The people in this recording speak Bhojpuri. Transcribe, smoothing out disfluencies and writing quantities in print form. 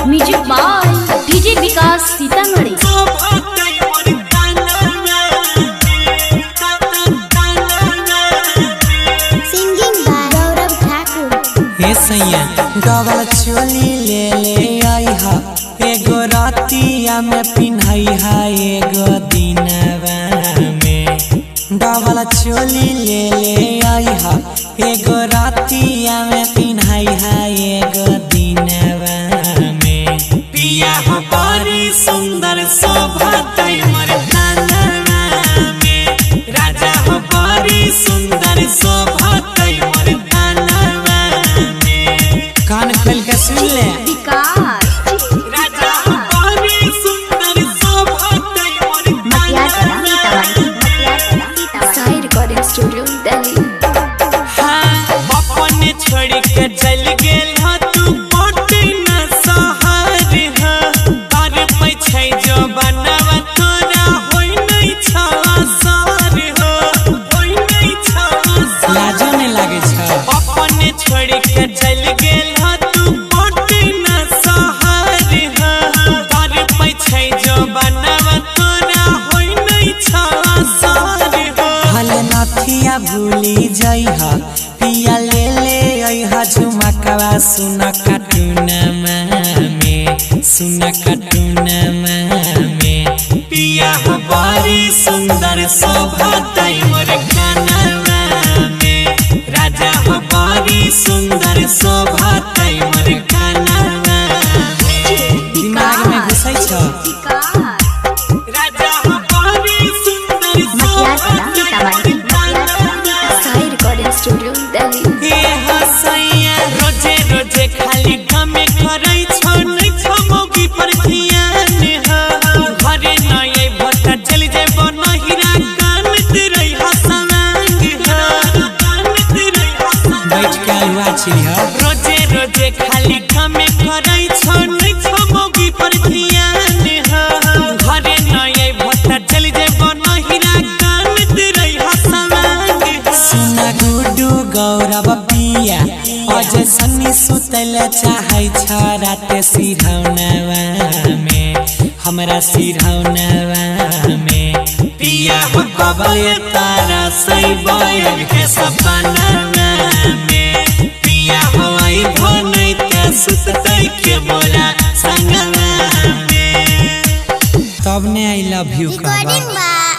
Music by DJ Vikas Sitamarhi. Singing by Gaurav Thakur. हे सैया डबल चोली ले ले आई हा, एगो रातिया में पिन्हई हा, एगो दिनवा में। डबल चोली ले ले आई हा, एगो रातिया में पिन्हई हा, एगो दिनवा में। पिया हो बड़ी सुंदर शोभा तैमर थानवा में, राजा हो बड़ी सुंदर शोभा तैमर थानवा में। कान खोल के सुन ले विकास राजा हो बड़ी सुंदर शोभा तैमर थानवा में। साई रिकॉर्डिंग स्टूडियो दिल्ली। हाँ अपने छोड़ के चल गेल ह तू पटना शहर ह, तार पैछै जो बनवा तोरा होई नहीं छवा सर हो, होई नहीं छवा सर। लाजो नहीं लागे छ अपने छोड़ के चल गेल ह तू पटना शहर ह, तार पैछै जो बनवा तोरा होई नहीं छवा सर हो। हले नथिया भूली जइहा, पिया ले ले अइहा झुमकवा सुन कार्टूनमा में, सुन कार्टूनमा में। पिया हो बड़ी सुंदर शोभा तैमर खानवा में, राजा हो बड़ी सुंदर शोभा तैमर खानवा में। दिमाग में घुसै छ राजा हो बड़ी सुंदर शोभा तैमर खानवा। साई रिकॉर्डिंग स्टूडियो दिल्ली। हे हसैया रोजे रोजे खाली कामे करै छ, नै छ मौकी पर ध्यान ह। घरे नयै भट्टा चल जेब नहिरा कानत रही हसमांग ह, कानत रही हसमांग। बैठ के हुआ छी ह रोजे रोजे खाली कामे करै छ, नै छ मौकी पर ध्यान ह। घरे नयै भट्टा चल जेब नहिरा कानत रही हसमांग ह। सुना गुडू गौरव पिया अजय सन्नी सुतल चाहे छ रात सिरहौनवा में, हमरा सिरहौनवा में। पिया हो कबले तारा सही बयन के सपनवा में, पिया हो आई भनै के सुततै के बोला संगवा में। तब ने I love you recording by